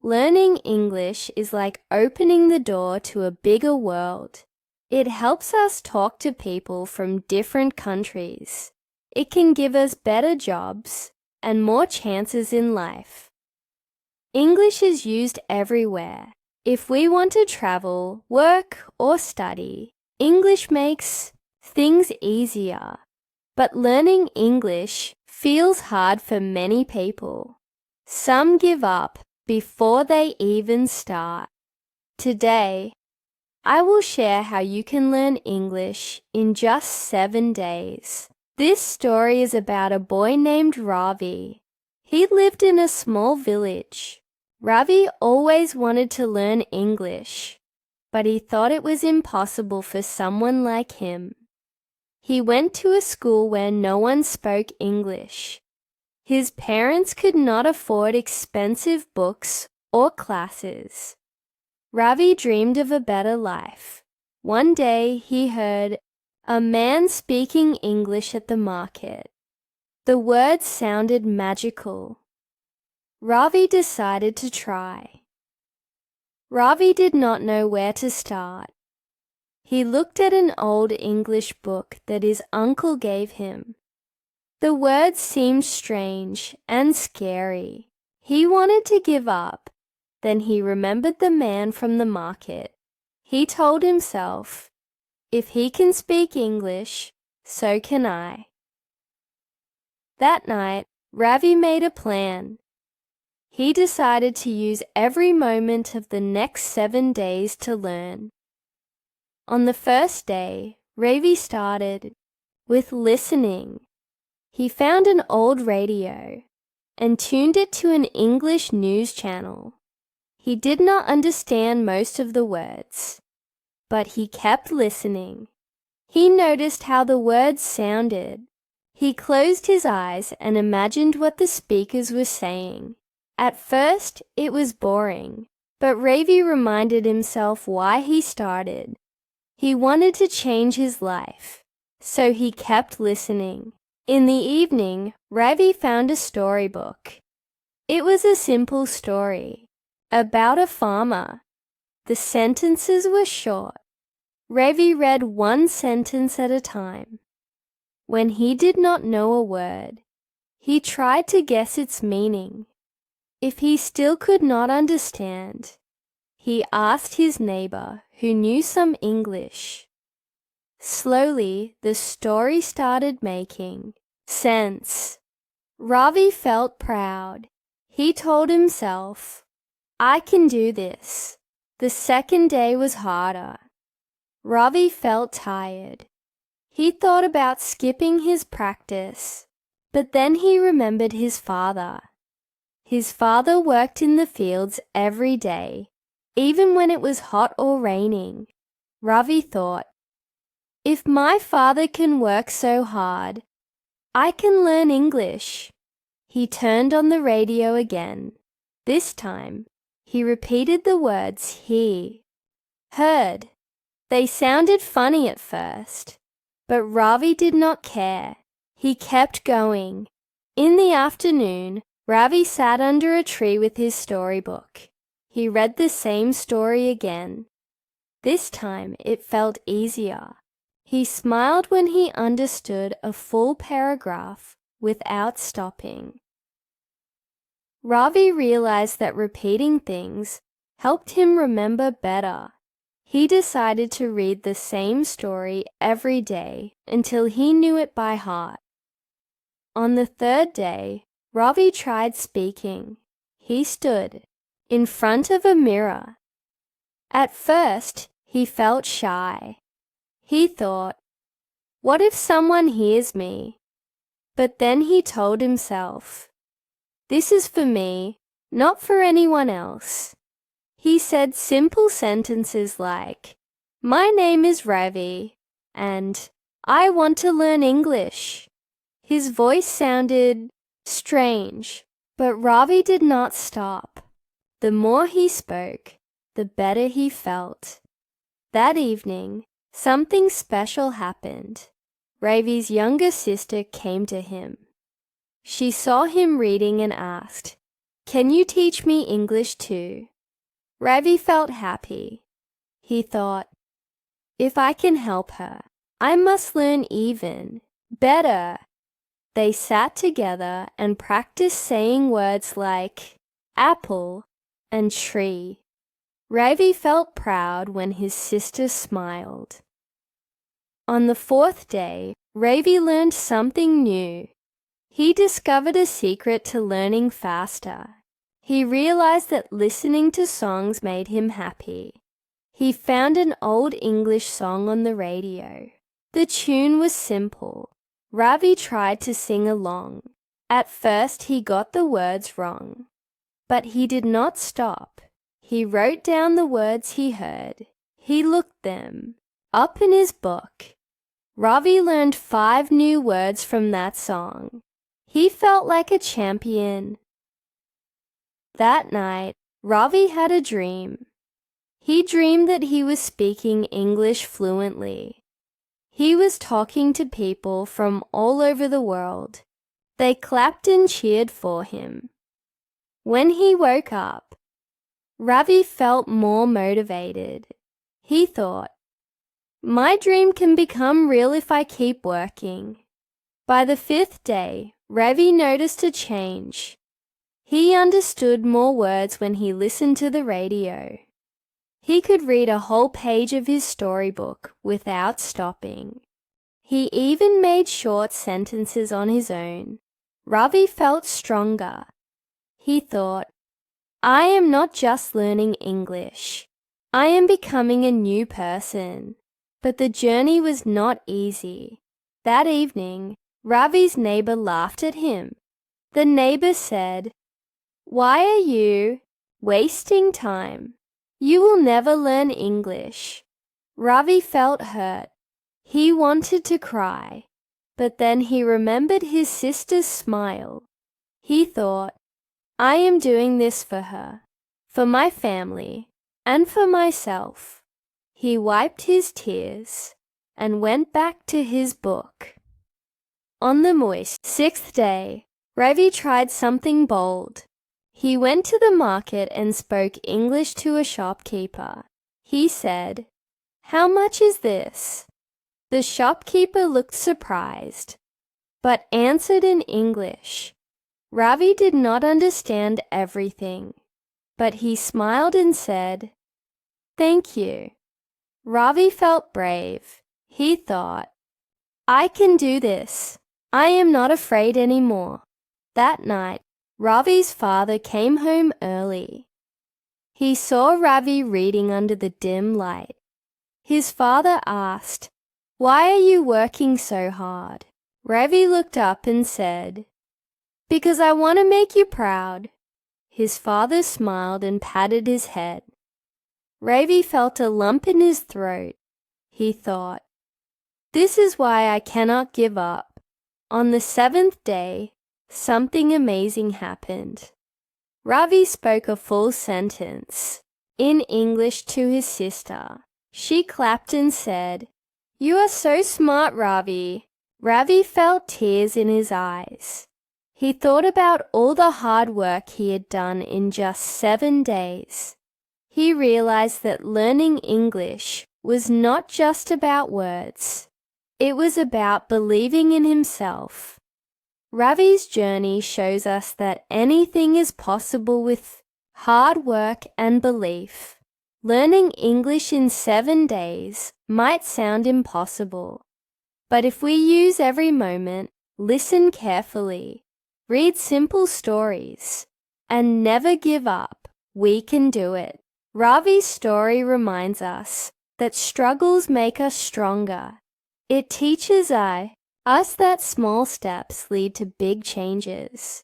Learning English is like opening the door to a bigger world. It helps us talk to people from different countries. It can give us better jobs and more chances in life. English is used everywhere. If we want to travel, work, or study, English makes things easier. But learning English feels hard for many people. Some give up before they even start. Today, I will share how you can learn English in just 7 days. This story is about a boy named Ravi. He lived in a small village. Ravi always wanted to learn English, but he thought it was impossible for someone like him. He went to a school where no one spoke English. His parents could not afford expensive books or classes. Ravi dreamed of a better life. One day he heard a man speaking English at the market. The words sounded magical. Ravi decided to try. Ravi did not know where to start. He looked at an old English book that his uncle gave him. The words seemed strange and scary. He wanted to give up. Then he remembered the man from the market. He told himself, "If he can speak English, so can I." That night, Ravi made a plan. He decided to use every moment of the next 7 days to learn. On the first day, Ravi started with listening. He found an old radio and tuned it to an English news channel. He did not understand most of the words, but he kept listening. He noticed how the words sounded. He closed his eyes and imagined what the speakers were saying. At first, it was boring, but Ravi reminded himself why he started. He wanted to change his life, so he kept listening. In the evening, Ravi found a storybook. It was a simple story about a farmer. The sentences were short. Ravi read one sentence at a time. When he did not know a word, he tried to guess its meaning. If he still could not understand, he asked his neighbor who knew some English. Slowly, the story started making sense. Ravi felt proud. He told himself, "I can do this." The second day was harder. Ravi felt tired. He thought about skipping his practice, but then he remembered his father. His father worked in the fields every day, even when it was hot or raining. Ravi thought, "If my father can work so hard, I can learn English." He turned on the radio again. This time, he repeated the words he heard. They sounded funny at first, but Ravi did not care. He kept going. In the afternoon, Ravi sat under a tree with his storybook. He read the same story again. This time it felt easier. He smiled when he understood a full paragraph without stopping. Ravi realized that repeating things helped him remember better. He decided to read the same story every day until he knew it by heart. On the third day, Ravi tried speaking. He stood in front of a mirror. At first, he felt shy. He thought, "What if someone hears me?" But then he told himself, "This is for me, not for anyone else." He said simple sentences like, "My name is Ravi, and I want to learn English." His voice sounded strange, but Ravi did not stop. The more he spoke, the better he felt. That evening, something special happened. Ravi's younger sister came to him. She saw him reading and asked, Can you teach me English too? Ravi felt happy. He thought, if I can help her, I must learn even better. They sat together and practiced saying words like apple and tree. Ravi felt proud when his sister smiled. On the fourth day, Ravi learned something new. He discovered a secret to learning faster. He realized that listening to songs made him happy. He found an old English song on the radio. The tune was simple. Ravi tried to sing along. At first he got the words wrong. But he did not stop. He wrote down the words he heard. He looked them up in his book. Ravi learned 5 new words from that song. He felt like a champion. That night, Ravi had a dream. He dreamed that he was speaking English fluently. He was talking to people from all over the world. They clapped and cheered for him. When he woke up, Ravi felt more motivated. He thought, my dream can become real if I keep working. By the 5th day, Ravi noticed a change. He understood more words when he listened to the radio. He could read a whole page of his storybook without stopping. He even made short sentences on his own. Ravi felt stronger. He thought, I am not just learning English. I am becoming a new person. But the journey was not easy. That evening, Ravi's neighbor laughed at him. The neighbor said, why are you wasting time? You will never learn English. Ravi felt hurt. He wanted to cry, but then he remembered his sister's smile. He thought, I am doing this for her, for my family, and for myself. He wiped his tears and went back to his book. On the moist 6th day, Ravi tried something bold. He went to the market and spoke English to a shopkeeper. He said, how much is this? The shopkeeper looked surprised, but answered in English. Ravi did not understand everything, but he smiled and said, thank you. Ravi felt brave. He thought, I can do this. I am not afraid anymore. That night, Ravi's father came home early. He saw Ravi reading under the dim light. His father asked, why are you working so hard? Ravi looked up and said, because I want to make you proud. His father smiled and patted his head. Ravi felt a lump in his throat. He thought, this is why I cannot give up. On the 7th day, something amazing happened. Ravi spoke a full sentence in English to his sister. She clapped and said, you are so smart, Ravi. Ravi felt tears in his eyes. He thought about all the hard work he had done in just 7 days. He realized that learning English was not just about words. It was about believing in himself. Ravi's journey shows us that anything is possible with hard work and belief. Learning English in 7 days might sound impossible, but if we use every moment, listen carefully, read simple stories, and never give up, we can do it. Ravi's story reminds us that struggles make us stronger. It teaches us that small steps lead to big changes.